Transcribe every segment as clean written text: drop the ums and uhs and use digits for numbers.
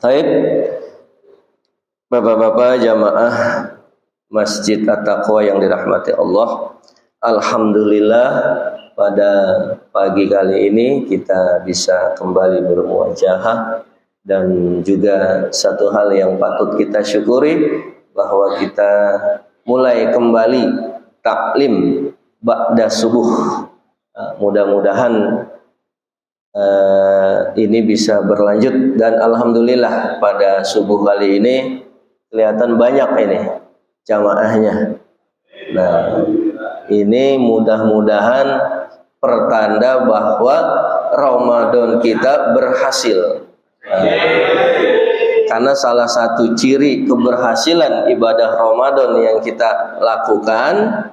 Baik, Bapak-bapak jamaah Masjid At-Taqwa yang dirahmati Allah. Alhamdulillah pada pagi kali ini kita bisa kembali bermuajahah, dan juga satu hal yang patut kita syukuri bahwa kita mulai kembali taklim ba'da subuh. Mudah-mudahan ini bisa berlanjut, dan alhamdulillah pada subuh kali ini kelihatan banyak ini jamaahnya. Nah, ini mudah-mudahan pertanda bahwa Ramadan kita berhasil. Karena salah satu ciri keberhasilan ibadah Ramadan yang kita lakukan,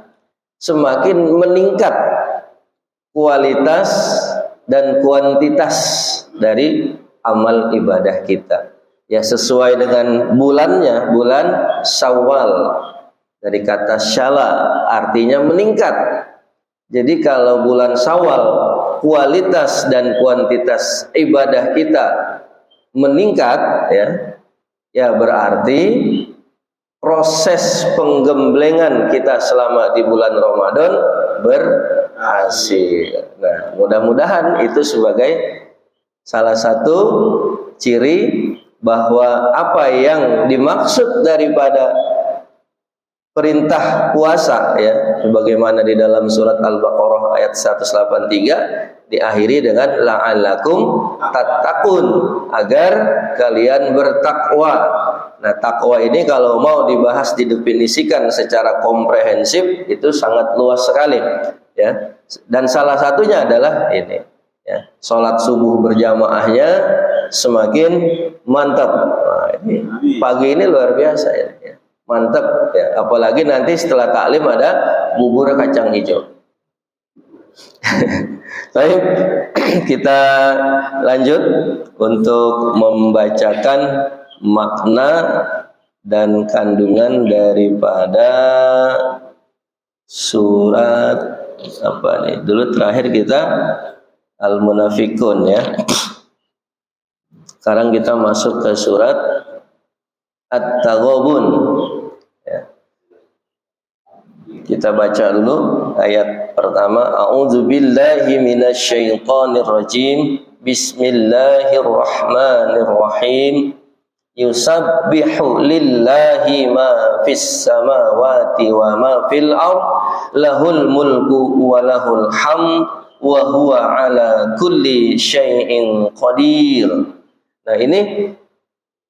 semakin meningkat kualitas dan kuantitas dari amal ibadah kita. Ya, sesuai dengan bulannya, bulan Syawal. Dari kata syala artinya meningkat. Jadi kalau bulan Syawal kualitas dan kuantitas ibadah kita meningkat, ya berarti proses penggemblengan kita selama di bulan Ramadan berhasil. Nah, mudah-mudahan itu sebagai salah satu ciri bahwa apa yang dimaksud daripada perintah puasa, ya, sebagaimana di dalam surat Al-Baqarah ayat 183 diakhiri dengan la'allakum tattaqun, agar kalian bertakwa. Nah, takwa ini kalau mau dibahas didefinisikan secara komprehensif itu sangat luas sekali, ya. Dan salah satunya adalah ini, ya, sholat subuh berjamaahnya semakin mantap. Nah, ini pagi ini luar biasa, ya. Mantap, ya. Apalagi nanti setelah taklim ada bubur kacang hijau. Baik, kita lanjut untuk membacakan makna dan kandungan daripada surat apa nih? Dulu terakhir kita Al-Munafikun, ya. Sekarang kita masuk ke surat At-Taghabun, ya. Kita baca dulu ayat pertama. A'udzubillahi minasyaitonir rajim. Bismillahirrahmanirrahim. Yusabbihu lillahi ma fis samawati wa ma fil ard, lahul mulku wa lahul hamd wa huwa ala kulli syai'in qadir. Nah, ini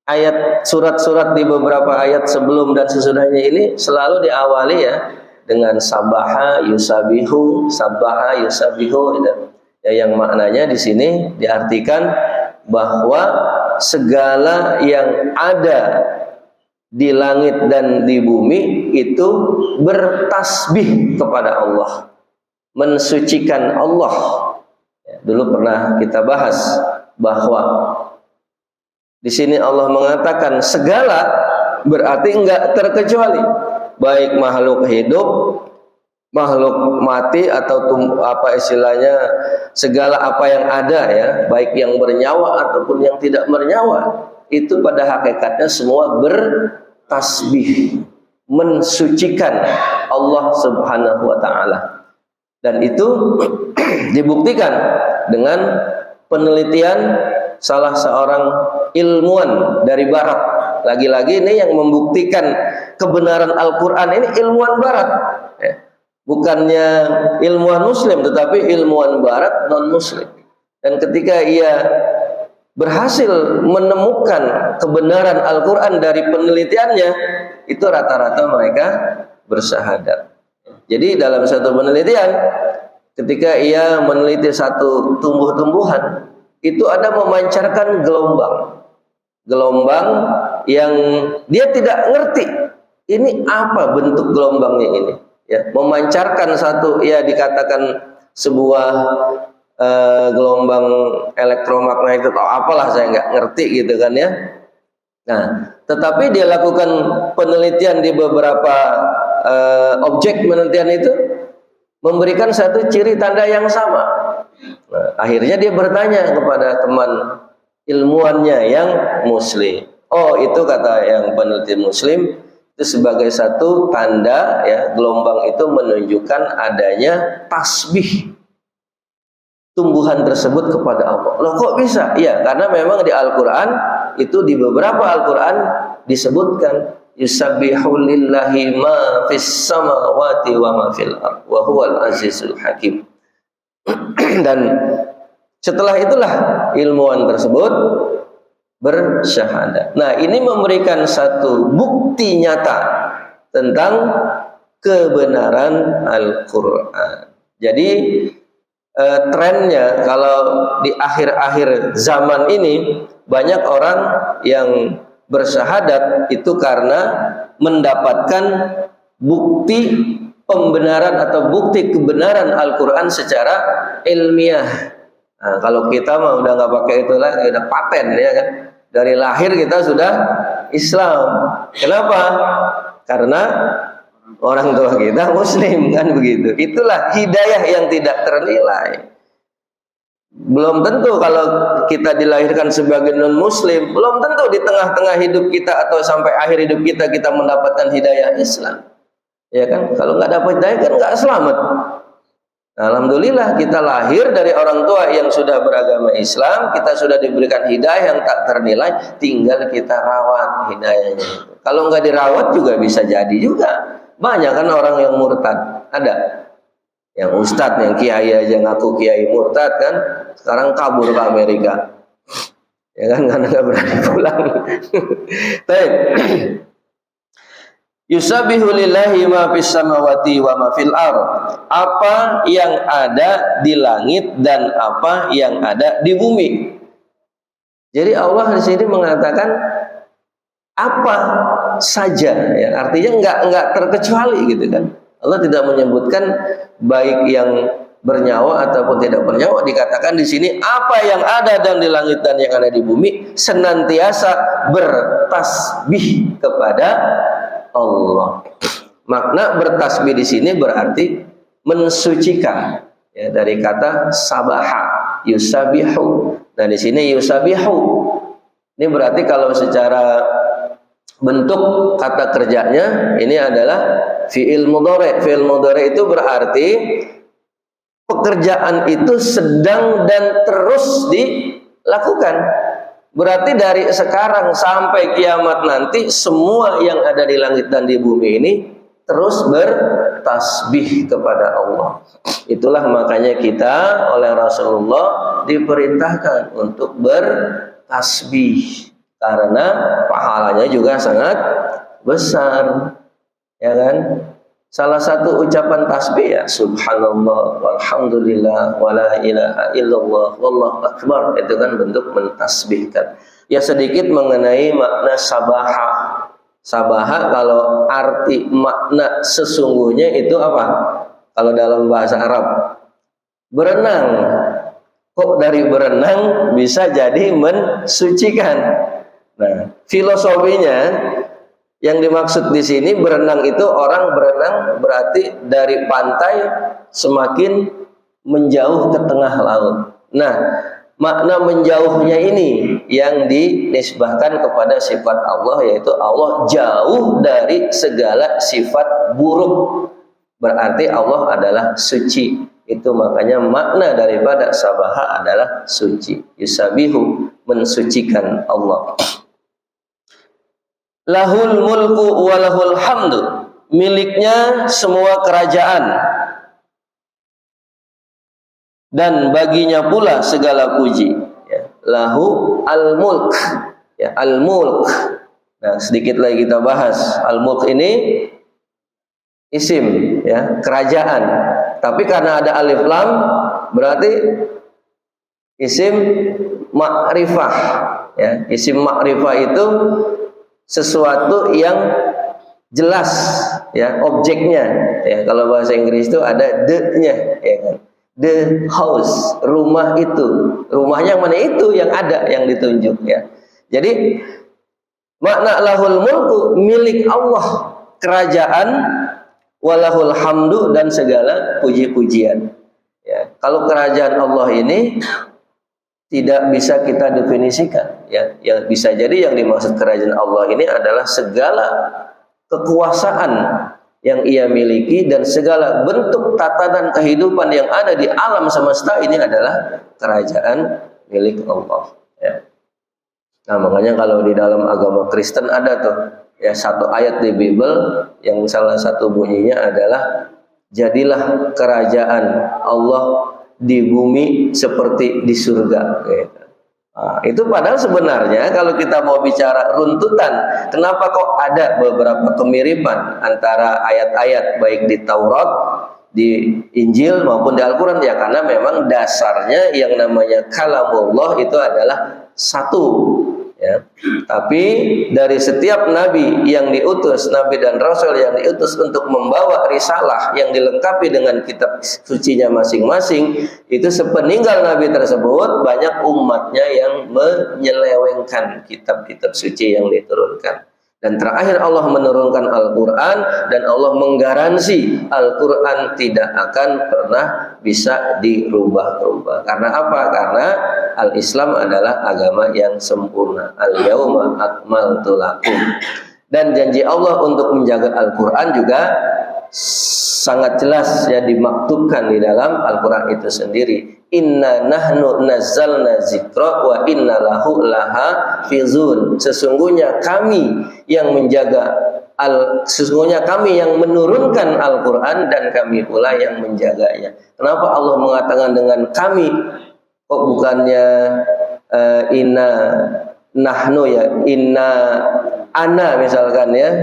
ayat surat-surat di beberapa ayat sebelum dan sesudahnya ini selalu diawali, ya, dengan sabaha yusabihu, sabaha yusabihu, ya, yang maknanya di sini diartikan bahwa segala yang ada di langit dan di bumi itu bertasbih kepada Allah, mensucikan Allah. Ya, dulu pernah kita bahas bahwa di sini Allah mengatakan segala, berarti enggak terkecuali, baik makhluk hidup, makhluk mati, atau apa istilahnya, segala apa yang ada, ya, baik yang bernyawa ataupun yang tidak bernyawa, itu pada hakikatnya semua bertasbih, mensucikan Allah Subhanahu wa taala. Dan itu dibuktikan dengan penelitian salah seorang ilmuwan dari barat. Lagi-lagi ini yang membuktikan kebenaran Al-Qur'an ini ilmuwan barat, ya. Bukannya ilmuwan muslim, tetapi ilmuwan barat non-muslim. Dan ketika ia berhasil menemukan kebenaran Al-Quran dari penelitiannya, itu rata-rata mereka bersyahadat. Jadi dalam satu penelitian, ketika ia meneliti satu tumbuh-tumbuhan, itu ada memancarkan gelombang yang dia tidak ngerti ini apa bentuk gelombangnya ini, ya, memancarkan satu, ya, dikatakan sebuah gelombang elektromagnetik atau apalah, saya nggak ngerti gitu kan, ya. Nah, tetapi dia lakukan penelitian di beberapa objek penelitian itu memberikan satu ciri tanda yang sama. Nah, akhirnya dia bertanya kepada teman ilmuannya yang muslim. Oh, itu kata yang peneliti muslim, itu sebagai satu tanda ya, gelombang itu menunjukkan adanya tasbih tumbuhan tersebut kepada Allah. Loh kok bisa? Ya, karena memang di Al-Qur'an itu, di beberapa Al-Qur'an disebutkan yusabbihu lillahi ma fis samawati wa ma fil ardh wa huwal azizul hakim. Dan setelah itulah ilmuwan tersebut bersyahadat. Nah, ini memberikan satu bukti nyata tentang kebenaran Al-Qur'an. Jadi trennya kalau di akhir-akhir zaman ini banyak orang yang bersyahadat itu karena mendapatkan bukti pembenaran atau bukti kebenaran Al-Quran secara ilmiah. Nah, kalau kita mah udah nggak pakai itu lagi, udah paten ya kan. Dari lahir kita sudah Islam. Kenapa? Karena orang tua kita Muslim, kan begitu. Itulah hidayah yang tidak ternilai. Belum tentu kalau kita dilahirkan sebagai non-Muslim, belum tentu di tengah-tengah hidup kita atau sampai akhir hidup kita mendapatkan hidayah Islam. Ya kan? Kalau nggak dapat hidayah kan nggak selamat. Alhamdulillah kita lahir dari orang tua yang sudah beragama Islam, kita sudah diberikan hidayah yang tak ternilai, tinggal kita rawat hidayahnya itu. Kalau nggak dirawat juga bisa jadi juga. Banyak kan orang yang murtad, ada. Yang ustadz, yang kiai aja ngaku kiai murtad kan, sekarang kabur ke Amerika. Ya kan, karena nggak berani pulang. Baik. Yusabbihu lillahi ma fis samawati wa ma fil ardh. Apa yang ada di langit dan apa yang ada di bumi. Jadi Allah di sini mengatakan apa saja ya, artinya enggak terkecuali gitu kan. Allah tidak menyebutkan baik yang bernyawa ataupun tidak bernyawa, dikatakan di sini apa yang ada dan di langit dan yang ada di bumi senantiasa bertasbih kepada Allah. Makna bertasbih di sini berarti mensucikan ya, dari kata sabaha yusabihu. Nah, di sini yusabihu ini berarti kalau secara bentuk kata kerjanya ini adalah fi'il mudhari'. Fi'il mudhari' itu berarti pekerjaan itu sedang dan terus dilakukan. Berarti dari sekarang sampai kiamat nanti semua yang ada di langit dan di bumi ini terus bertasbih kepada Allah. Itulah makanya kita oleh Rasulullah diperintahkan untuk bertasbih karena pahalanya juga sangat besar. Ya kan? Salah satu ucapan tasbih ya subhanallah walhamdulillah wala ilaha illallah wallahu akbar, itu kan bentuk mentasbihkan. Ya, sedikit mengenai makna sabaha. Sabaha kalau arti makna sesungguhnya itu apa? Kalau dalam bahasa Arab berenang. Kok dari berenang bisa jadi mensucikan? Nah, filosofinya yang dimaksud di sini berenang itu orang berenang berarti dari pantai semakin menjauh ke tengah laut. Nah, makna menjauhnya ini yang dinisbahkan kepada sifat Allah, yaitu Allah jauh dari segala sifat buruk. Berarti Allah adalah suci. Itu makanya makna daripada sabaha adalah suci. Yusabihu, mensucikan Allah. Lahul mulku wa lahul hamdu, miliknya semua kerajaan dan baginya pula segala puji. Ya. Lahu al-mulk, ya, al-mulk. Nah, sedikit lagi kita bahas. Al-mulk ini isim, ya, kerajaan. Tapi karena ada alif lam berarti isim ma'rifah. Ya, isim ma'rifah itu sesuatu yang jelas ya, objeknya ya. Kalau bahasa Inggris itu ada the-nya ya kan. The house, rumah itu. Rumahnya mana itu yang ada, yang ditunjuk ya. Jadi makna lahul mulku, milik Allah kerajaan, walahul hamdu, dan segala puji-pujian ya. Kalau kerajaan Allah ini tidak bisa kita definisikan, ya. Yang bisa jadi yang dimaksud kerajaan Allah ini adalah segala kekuasaan yang ia miliki dan segala bentuk tatanan kehidupan yang ada di alam semesta ini adalah kerajaan milik Allah, ya. Nah, makanya kalau di dalam agama Kristen ada tuh ya satu ayat di Bible yang salah satu bunyinya adalah jadilah kerajaan Allah di bumi seperti di surga, gitu. Nah, itu padahal sebenarnya kalau kita mau bicara runtutan, kenapa kok ada beberapa kemiripan antara ayat-ayat baik di Taurat, di Injil maupun di Al-Quran, ya karena memang dasarnya yang namanya kalamullah itu adalah satu, ya. Tapi dari setiap nabi yang diutus, nabi dan rasul yang diutus untuk membawa risalah yang dilengkapi dengan kitab sucinya masing-masing, itu sepeninggal nabi tersebut banyak umatnya yang menyelewengkan kitab-kitab suci yang diturunkan. Dan terakhir Allah menurunkan Al-Quran, dan Allah menggaransi Al-Quran tidak akan pernah bisa dirubah-rubah. Karena apa? Karena Al-Islam adalah agama yang sempurna. Al-yauma akmaltu lakum. Dan janji Allah untuk menjaga Al-Quran juga sangat jelas ya dimaktubkan di dalam Al-Quran itu sendiri. Inna nahnu nazzalna zikra wa inna lahu lahafizun. Sesungguhnya kami yang menjaga sesungguhnya kami yang menurunkan Al-Quran dan kami pula yang menjaganya. Kenapa Allah mengatakan dengan kami? Kok bukannya inna nahnu ya, inna ana misalkan ya.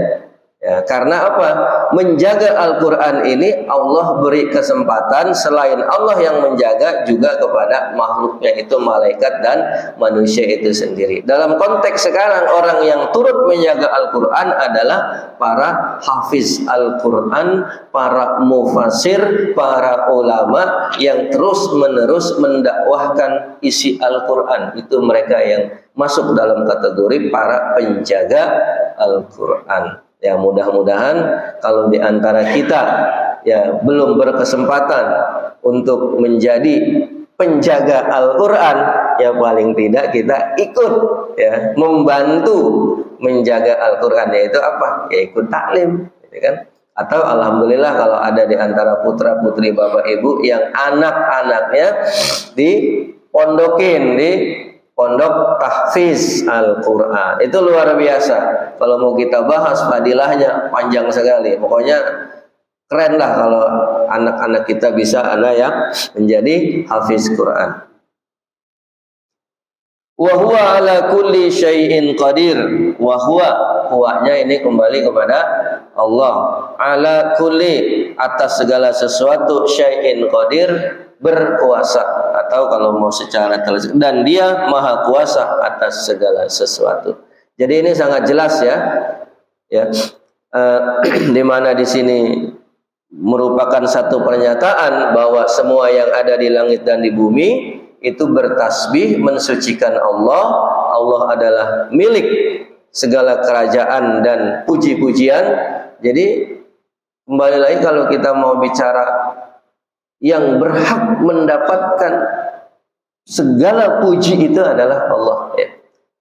Ya, karena apa? Menjaga Al-Quran ini Allah beri kesempatan selain Allah yang menjaga juga kepada makhluknya, itu malaikat dan manusia itu sendiri. Dalam konteks sekarang orang yang turut menjaga Al-Quran adalah para hafiz Al-Quran, para mufasir, para ulama yang terus menerus mendakwahkan isi Al-Quran. Itu mereka yang masuk dalam kategori para penjaga Al-Quran. Ya, mudah-mudahan kalau di antara kita ya belum berkesempatan untuk menjadi penjaga Al-Quran, ya paling tidak kita ikut ya membantu menjaga Al-Quran, yaitu apa? Ya ikut taklim, gitu kan? Atau alhamdulillah kalau ada di antara putra-putri bapak ibu yang anak-anaknya dipondokin di pondok tahfiz Al-Quran, itu luar biasa. Kalau mau kita bahas fadilahnya panjang sekali. Pokoknya keren lah kalau anak-anak kita bisa ada yang menjadi hafiz Quran. Wa huwa ala kulli syai'in qadir. Wa huwanya ini kembali kepada Allah. Ala kulli, atas segala sesuatu, syai'in qadir, berkuasa, atau kalau mau secara tegas, dan dia maha kuasa atas segala sesuatu. Jadi ini sangat jelas ya, di mana di sini merupakan satu pernyataan bahwa semua yang ada di langit dan di bumi itu bertasbih mensucikan Allah. Allah adalah milik segala kerajaan dan puji-pujian. Jadi kembali lagi kalau kita mau bicara yang berhak mendapatkan segala puji itu adalah Allah, ya.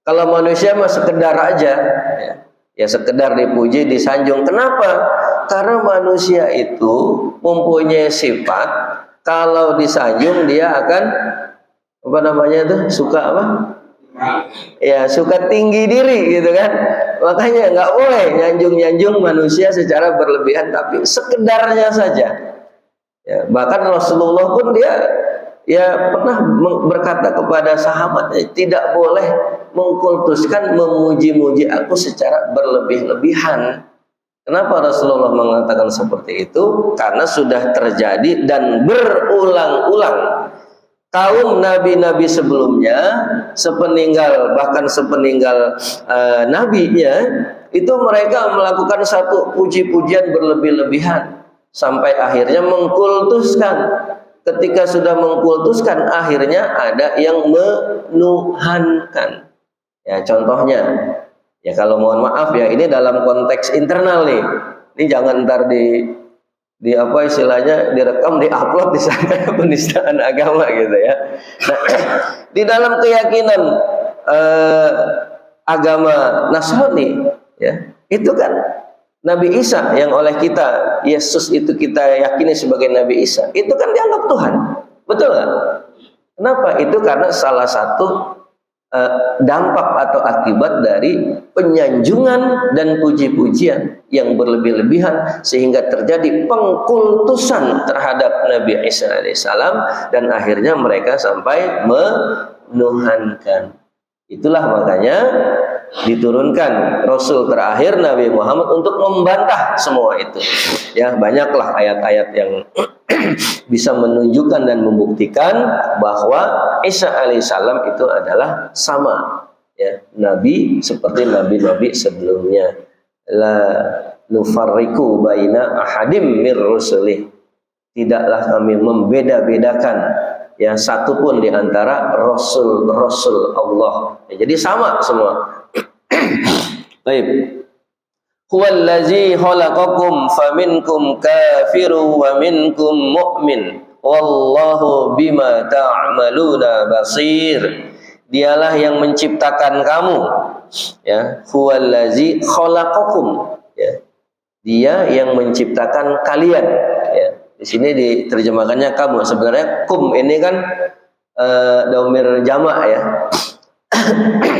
Kalau manusia mah sekedar aja, ya sekedar dipuji, disanjung. Kenapa? Karena manusia itu mempunyai sifat kalau disanjung dia akan apa namanya tuh, suka apa? Ya suka tinggi diri gitu kan. Makanya nggak boleh nyanjung-nyanjung manusia secara berlebihan, tapi sekedarnya saja. Ya, bahkan Rasulullah pun dia ya pernah berkata kepada sahabatnya, tidak boleh mengkultuskan memuji-muji aku secara berlebih-lebihan. Kenapa Rasulullah mengatakan seperti itu? Karena sudah terjadi dan berulang-ulang. Kaum nabi-nabi sebelumnya, bahkan sepeninggal nabinya, itu mereka melakukan satu puji-pujian berlebih-lebihan sampai akhirnya mengkultuskan. Ketika sudah mengkultuskan, akhirnya ada yang menuhankan. Ya, contohnya, ya kalau mohon maaf ya, ini dalam konteks internal nih. Ini jangan ntar di apa istilahnya direkam, diupload, disangka penistaan agama gitu ya. Nah, di dalam keyakinan agama Nasrani ya, itu kan Nabi Isa yang oleh kita, Yesus itu kita yakini sebagai Nabi Isa, itu kan dianggap Tuhan, betul nggak? Kenapa? Itu karena salah satu dampak atau akibat dari penyanjungan dan puji-pujian yang berlebih-lebihan sehingga terjadi pengkultusan terhadap Nabi Isa alaihissalam dan akhirnya mereka sampai menuhankan. Itulah makanya diturunkan Rasul terakhir Nabi Muhammad untuk membantah semua itu. Ya, banyaklah ayat-ayat yang bisa menunjukkan dan membuktikan bahwa Isa alaihissalam itu adalah sama ya, nabi seperti nabi-nabi sebelumnya. La nufarriqu baina ahadim mir rusulih. Tidaklah kami membeda-bedakan ya satupun di antara rasul-rasul Allah. Ya, jadi sama semua. Baik. Huwallazi khalaqakum faminkum kafirun wa minkum mu'min wallahu bima ta'maluna basir. Dialah yang menciptakan kamu ya, huwallazi khalaqakum ya. Dia yang menciptakan kalian ya. Di sini diterjemahkannya kamu, sebenarnya kum ini kan dhaumir jamak ya.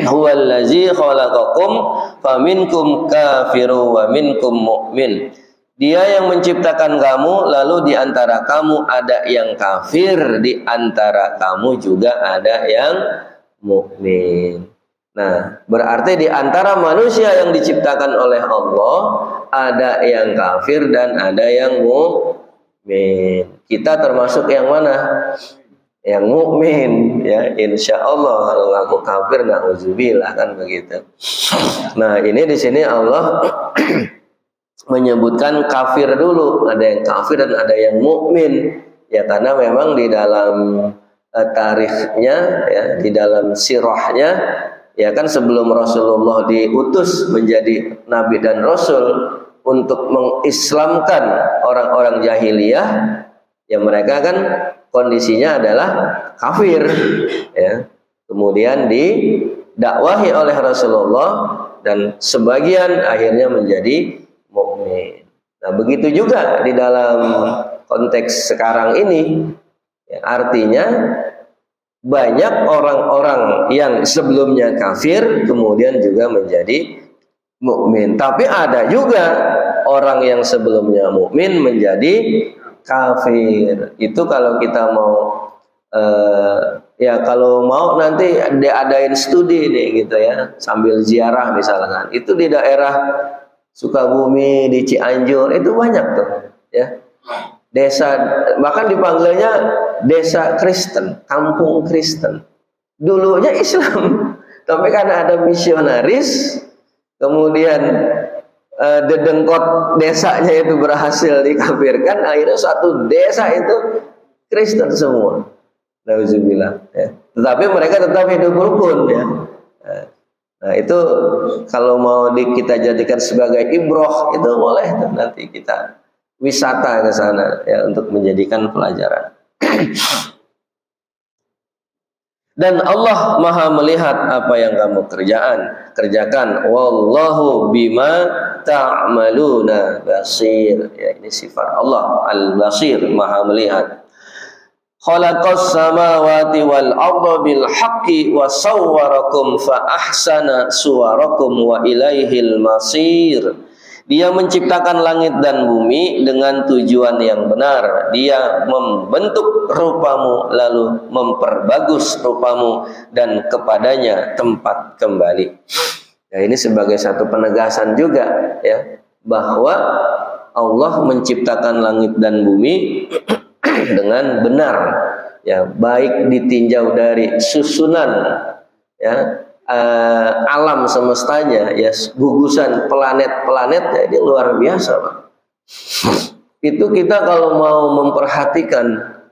Huwallazi khalaqakum faminkum kafirun wa minkum mu'min. Dia yang menciptakan kamu, lalu di antara kamu ada yang kafir, di antara kamu juga ada yang mukmin. Nah, berarti di antara manusia yang diciptakan oleh Allah ada yang kafir dan ada yang mukmin. Kita termasuk yang mana? Yang mukmin ya, insya Allah. Kalau ngaku kafir, na'udzubillah, kan begitu. Nah, ini di sini Allah menyebutkan kafir dulu, ada yang kafir dan ada yang mukmin ya, karena memang di dalam tarikhnya ya, di dalam sirahnya ya kan, sebelum Rasulullah diutus menjadi nabi dan rasul untuk mengislamkan orang-orang jahiliyah ya, mereka kan kondisinya adalah kafir ya. Kemudian didakwahi oleh Rasulullah dan sebagian akhirnya menjadi mukmin. Nah, begitu juga di dalam konteks sekarang ini ya, artinya banyak orang-orang yang sebelumnya kafir kemudian juga menjadi mukmin. Tapi ada juga orang yang sebelumnya mukmin menjadi kafir. Itu kalau kita mau ya, kalau mau nanti diadain studi nih gitu ya, sambil ziarah misalkan. Itu di daerah Sukabumi, di Cianjur itu banyak tuh ya. Desa, bahkan dipanggilnya desa Kristen, kampung Kristen. Dulunya Islam, tapi karena ada misionaris, kemudian dedengkot desanya itu berhasil dikafirkan, akhirnya satu desa itu Kristen semua. Nauzubillah ya. Tetapi mereka tetap hidup rukun ya. Nah, itu kalau mau kita jadikan sebagai ibroh itu boleh tuh, nanti kita wisata ke sana ya untuk menjadikan pelajaran. Dan Allah Maha melihat apa yang kamu kerjakan. Wallahu bima ta'maluna basir. Ya, ini sifat Allah Al-Basir, Maha melihat. Khalaqas samawati wal arda bil haqqi wa sawwarakum fa ahsana suwarakum wa ilaihil masir. Dia menciptakan langit dan bumi dengan tujuan yang benar. Dia membentuk rupamu lalu memperbagus rupamu dan kepadanya tempat kembali. Ya, ini sebagai satu penegasan juga ya, bahwa Allah menciptakan langit dan bumi dengan benar ya, baik ditinjau dari susunan ya, alam semestanya ya, gugusan planet-planetnya ini luar biasa Pak. Itu kita kalau mau memperhatikan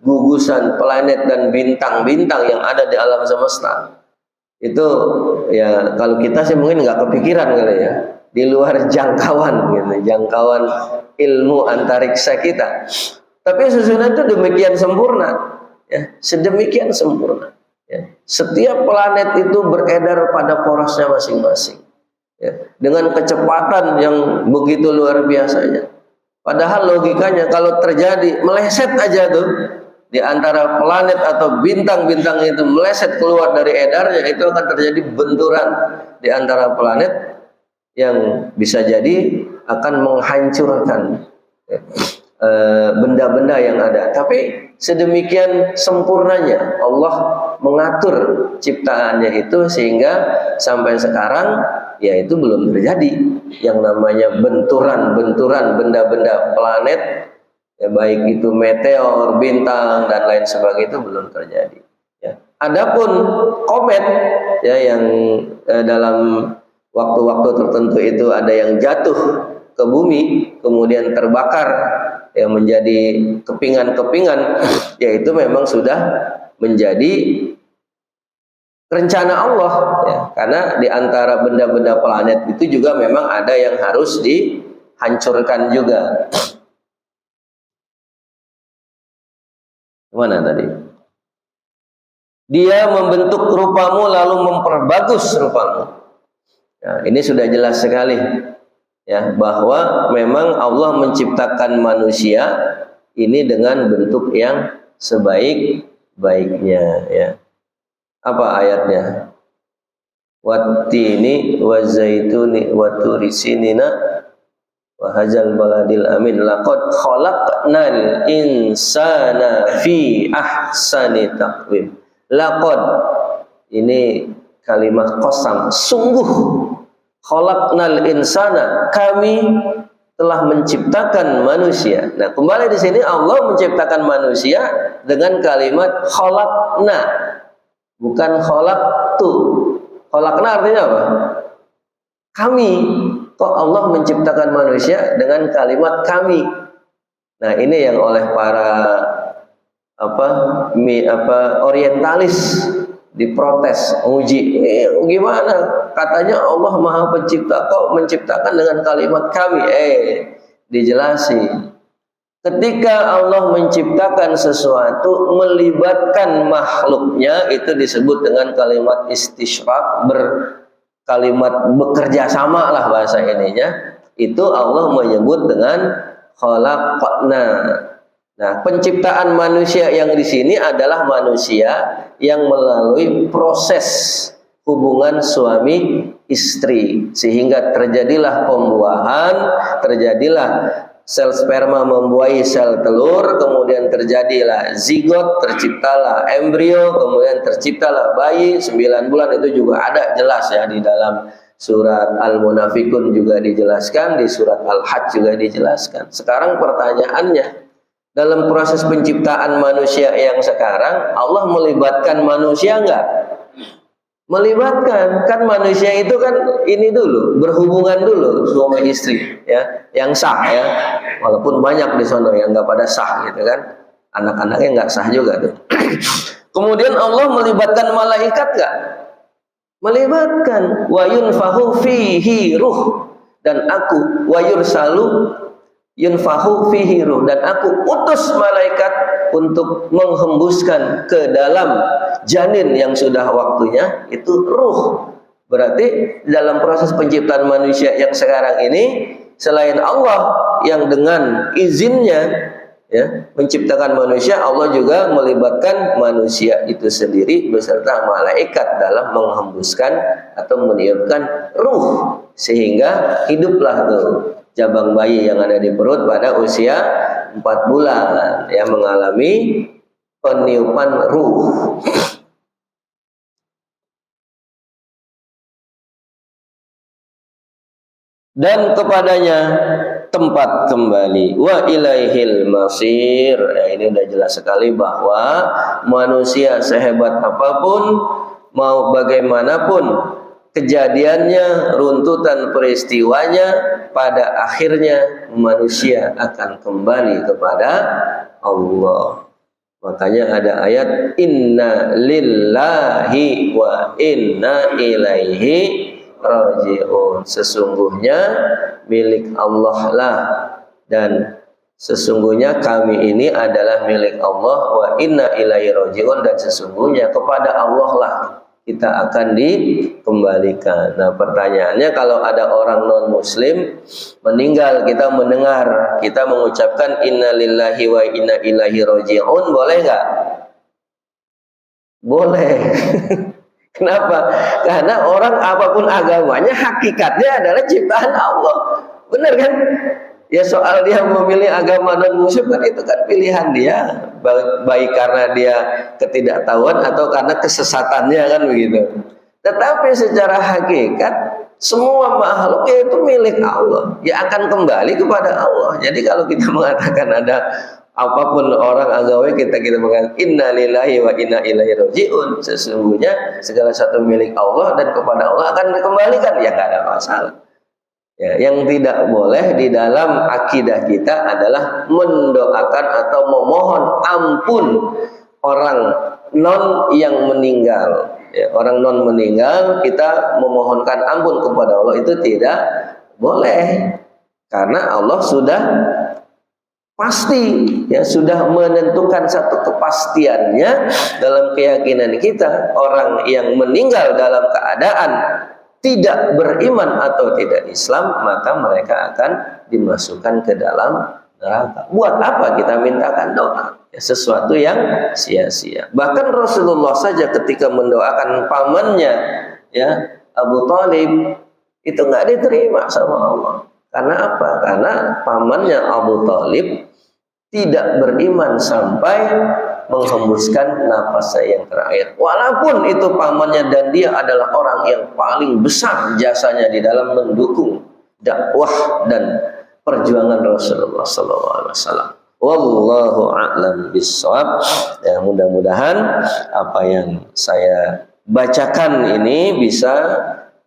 gugusan planet dan bintang-bintang yang ada di alam semesta, itu ya kalau kita sih mungkin nggak kepikiran kali ya, di luar jangkauan gitu, jangkauan ilmu antariksa kita. Tapi susunan itu demikian sempurna, ya, sedemikian sempurna. Ya. Setiap planet itu beredar pada porosnya masing-masing, ya, dengan kecepatan yang begitu luar biasanya. Padahal logikanya kalau terjadi meleset aja tuh di antara planet atau bintang-bintang itu meleset keluar dari edarnya, itu akan terjadi benturan di antara planet yang bisa jadi akan menghancurkan, ya, benda-benda yang ada. Tapi sedemikian sempurnanya Allah mengatur ciptaannya itu sehingga sampai sekarang ya itu belum terjadi yang namanya benturan-benturan benda-benda planet, ya, baik itu meteor, bintang dan lain sebagainya, itu belum terjadi, ya. Adapun komet, ya, yang dalam waktu-waktu tertentu itu ada yang jatuh ke bumi kemudian terbakar, yang menjadi kepingan-kepingan, yaitu memang sudah menjadi rencana Allah, ya, karena di antara benda-benda planet itu juga memang ada yang harus dihancurkan juga. Mana tadi? Dia membentuk rupamu lalu memperbagus rupamu. Nah, ini sudah jelas sekali, ya, bahwa memang Allah menciptakan manusia ini dengan bentuk yang sebaik-baiknya, ya. Apa ayatnya? Wattini wazaituni waturi sinina wa hadzal baladil amin laqad khalaqnal insana fi ahsani taqwim. Laqad ini kalimat qasam, sungguh. Khalaqnal insana, kami telah menciptakan manusia. Nah, kembali di sini Allah menciptakan manusia dengan kalimat khalaqna, bukan khalaqtu. Khalaqna artinya apa? Kami. Kok Allah menciptakan manusia dengan kalimat kami? Nah, ini yang oleh para orientalis diprotes, uji. Gimana? Katanya Allah Maha Pencipta, kok menciptakan dengan kalimat kami? Dijelasin. Ketika Allah menciptakan sesuatu melibatkan makhluknya, itu disebut dengan kalimat istisyraq, kalimat bekerja sama lah bahasa ininya. Itu Allah menyebut dengan khalaqna. Nah, penciptaan manusia yang di sini adalah manusia yang melalui proses hubungan suami istri sehingga terjadilah pembuahan, terjadilah sel sperma membuahi sel telur, kemudian terjadilah zigot, terciptalah embrio, kemudian terciptalah bayi 9 bulan. Itu juga ada jelas, ya, di dalam surat Al-Munafikun juga dijelaskan, di surat Al-Hajj juga dijelaskan. Sekarang pertanyaannya, dalam proses penciptaan manusia yang sekarang, Allah melibatkan manusia enggak? Melibatkan. Kan manusia itu kan ini dulu, berhubungan dulu suami istri, ya, yang sah, ya. Walaupun banyak di sana yang enggak pada sah gitu kan. Anak-anaknya enggak sah juga tuh. Kemudian Allah melibatkan malaikat enggak? Melibatkan. Wa yunfahu fihi ruh, dan aku wa yursalu yunfahu fihi ruh, dan aku utus malaikat untuk menghembuskan ke dalam janin yang sudah waktunya itu ruh. Berarti dalam proses penciptaan manusia yang sekarang ini, selain Allah yang dengan izinnya, ya, menciptakan manusia, Allah juga melibatkan manusia itu sendiri beserta malaikat dalam menghembuskan atau meniupkan ruh, sehingga hiduplah tuh jabang bayi yang ada di perut pada usia 4 bulan, ya, mengalami peniupan ruh. Dan kepadanya tempat kembali, wa ilaihil masir. Ya, ini udah jelas sekali bahwa manusia sehebat apapun, mau bagaimanapun kejadiannya, runtutan peristiwanya, pada akhirnya manusia akan kembali kepada Allah. Makanya ada ayat inna lillahi wa inna ilaihi raji'un. Sesungguhnya milik Allah lah dan sesungguhnya kami ini adalah milik Allah wa inna ilaihi rajiun, dan sesungguhnya kepada Allah lah kita akan dikembalikan. Nah, pertanyaannya, kalau ada orang non muslim meninggal, kita mendengar, kita mengucapkan inna lillahi wa inna ilaihi rajiun, boleh nggak? Boleh. Kenapa? Karena orang apapun agamanya, hakikatnya adalah ciptaan Allah. Benar kan? Ya, soal dia memilih agama non-muslim kan itu kan pilihan dia, baik karena dia ketidaktahuan atau karena kesesatannya, kan begitu. Tetapi secara hakikat semua makhluk itu milik Allah, ya akan kembali kepada Allah. Jadi kalau kita mengatakan ada apapun orang agama kita mengatakan inna lillahi wa inna ilaihi rajiun, sesungguhnya segala satu milik Allah dan kepada Allah akan dikembalikan, ya nggak ada masalah. Ya, yang tidak boleh di dalam akidah kita adalah mendoakan atau memohon ampun orang non yang meninggal. Ya, orang non meninggal kita memohonkan ampun kepada Allah itu tidak boleh, karena Allah sudah pasti, ya sudah menentukan satu kepastiannya dalam keyakinan kita. Orang yang meninggal dalam keadaan tidak beriman atau tidak Islam, maka mereka akan dimasukkan ke dalam neraka. Buat apa kita mintakan doa? Ya, sesuatu yang sia-sia. Bahkan Rasulullah saja ketika mendoakan pamannya, ya Abu Thalib, itu nggak diterima sama Allah. Karena apa? Karena pamannya Abu Thalib tidak beriman sampai menghembuskan nafasnya yang terakhir. Walaupun itu pamannya dan dia adalah orang yang paling besar jasanya di dalam mendukung dakwah dan perjuangan Rasulullah SAW. Wallahu a'lam bishawab. Ya, mudah-mudahan apa yang saya bacakan ini bisa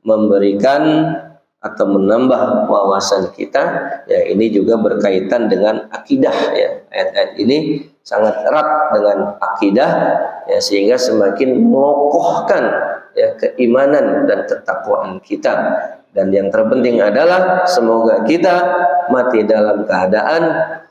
memberikan atau menambah wawasan kita. Ya, ini juga berkaitan dengan akidah, ya. Ayat-ayat ini sangat erat dengan akidah, ya, sehingga semakin mengokohkan, ya, keimanan dan ketakwaan kita. Dan yang terpenting adalah semoga kita mati dalam keadaan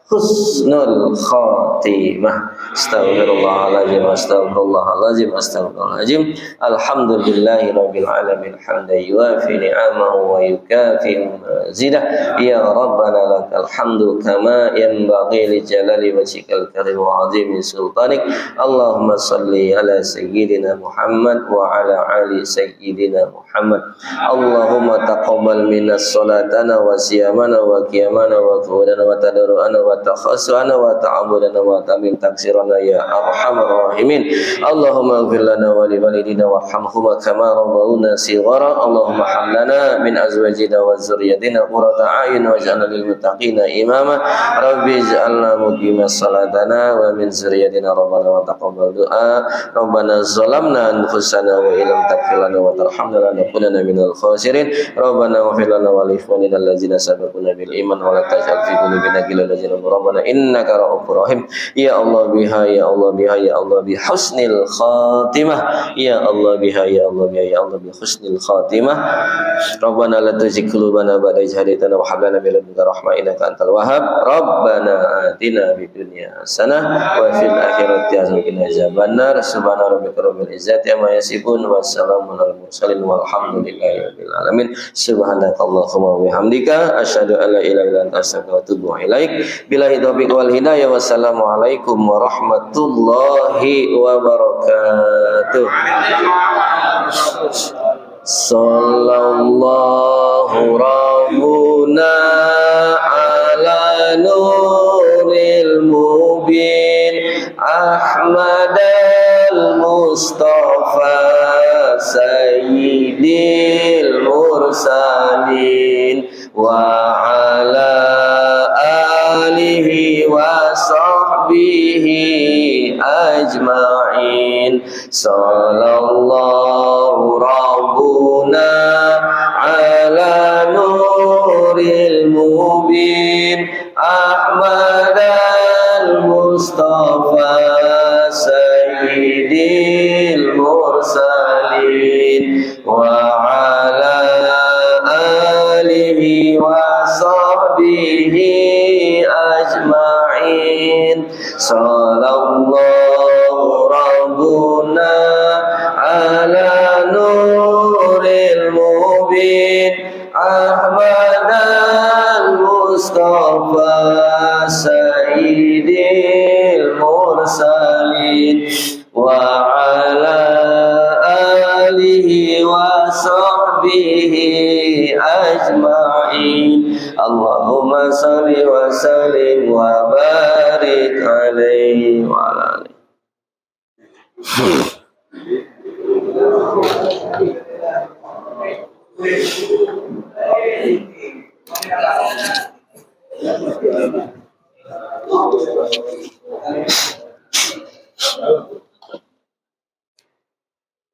husnul khatimah. Astaghfirullahaladzim, astaghfirullahaladzim, astaghfirullahaladzim. Alhamdulillahi rabbil alamin, hamdan yuafi ni'amahu wa yukafi mazidah. Ya Rabbana lakal hamdu kama yanbaghi li jalali wajhikal karim wa azimi sultanik. Allahumma salli ala sayyidina Muhammad wa ala ali sayyidina Muhammad. Allahumma taqabbal minnas salatana wa siyamana wa qiyamana wa qu'udana wa tadarruana wa takhassuana wa ta'abudana wa tamim taksirana ya arhamar rahimin. Allahumma ighfir lana wa li walidina warhamhuma kama rabbawna shighara. Allahumma hab lana min azwajina wa dzurriyyatina qurrata a'yun waj'alna lil muttaqina imama. Rabbi ij'alna muqimas salatana wa min dzurriyyatina rabbana wa taqabbal du'a. Rabbana zalamna anfusana wa illam taghfir lana wa tarhamna lanakunanna minal khasirin. Rabbana ighfir lana wa li ikhwanina allazina sabaquna bil iman wa la taj'al fi qulubina ghillan lil ladzina Rabbana innaka ra'ufur rahim. Ya Allah biha, ya Allah biha, ya Allah bi husnil khatimah. Ya Allah biha, ya Allah biha, ya Allah bi husnil khatimah. Rabbana la tuzigh qulubana ba'da idh hadaytana wa hab lana min ladunka rahmah innaka antal wahhab. Rabbana atina fid dunya hasanah wa fil akhirati hasanah wa qina azabannar. Subhana rabbika rabbil izzati amma yasifun wa salamun alal mursalin walhamdulillahi rabbil alamin. Subhanakallahumma wa bihamdika asyhadu an la ilaha illa anta astaghfiruka wa atubu ilaik. Billahi taufiq wal hidayah. Wassalamualaikum warahmatullahi wabarakatuh. Sallallahu rabbuna ala nuril mubin Ahmadal Mustafa Sayyidil Mursalin wa ala alihi wa sahbihi ajma'in. Sallallahu rabbuna ala nuril mubin Ahmad al-Mustafa Sayyidil Mursalin wa ala alihi wa sahbihi Sallallahu Rabbuna ala nuril mubin Ahmad al-Mustafa Sayyidil Mursalin wa ala alihi wa sahbihi ajma'in Allahumma salli wa sallim wa barik alaihi wa ala alihi.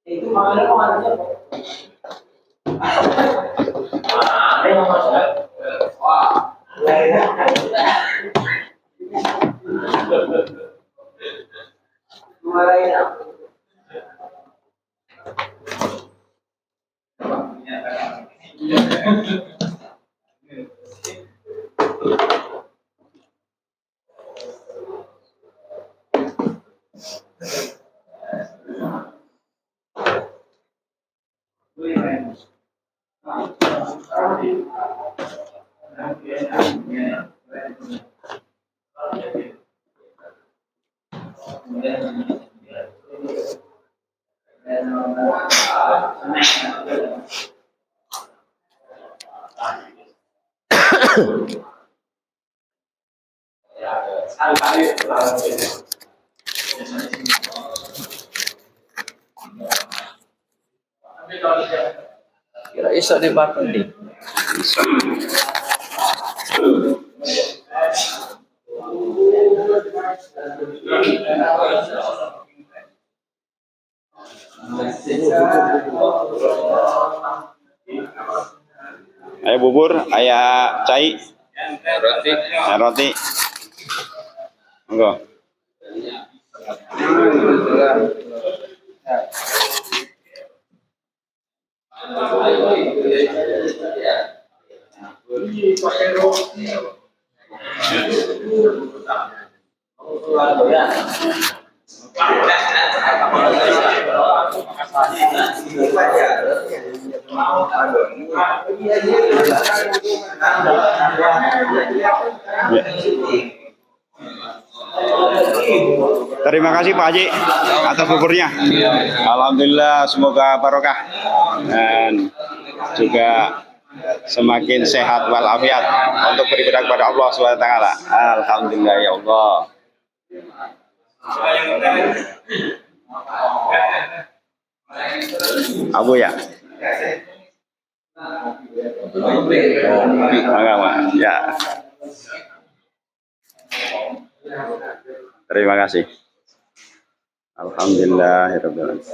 Itu makanya kok Kira iso dipateni. Ayah bubur, ayah cai, roti, enggak. Terima kasih Pak Haji atas buburnya. Alhamdulillah, semoga barokah dan juga semakin sehat walafiat untuk beribadah kepada Allah SWT. Alhamdulillah ya Allah. Abu ya. Enggak, ya. Terima kasih. Alhamdulillahirabbil alamin.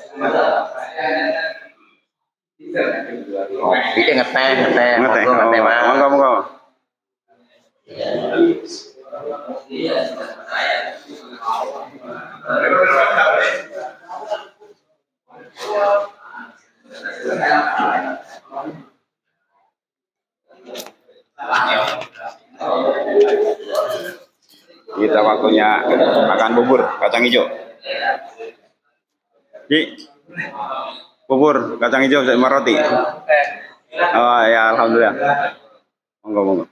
Iki ngeteh. Monggo. Kita waktunya makan bubur kacang hijau. Bubur kacang hijau sama roti. Oh ya, alhamdulillah. Monggo.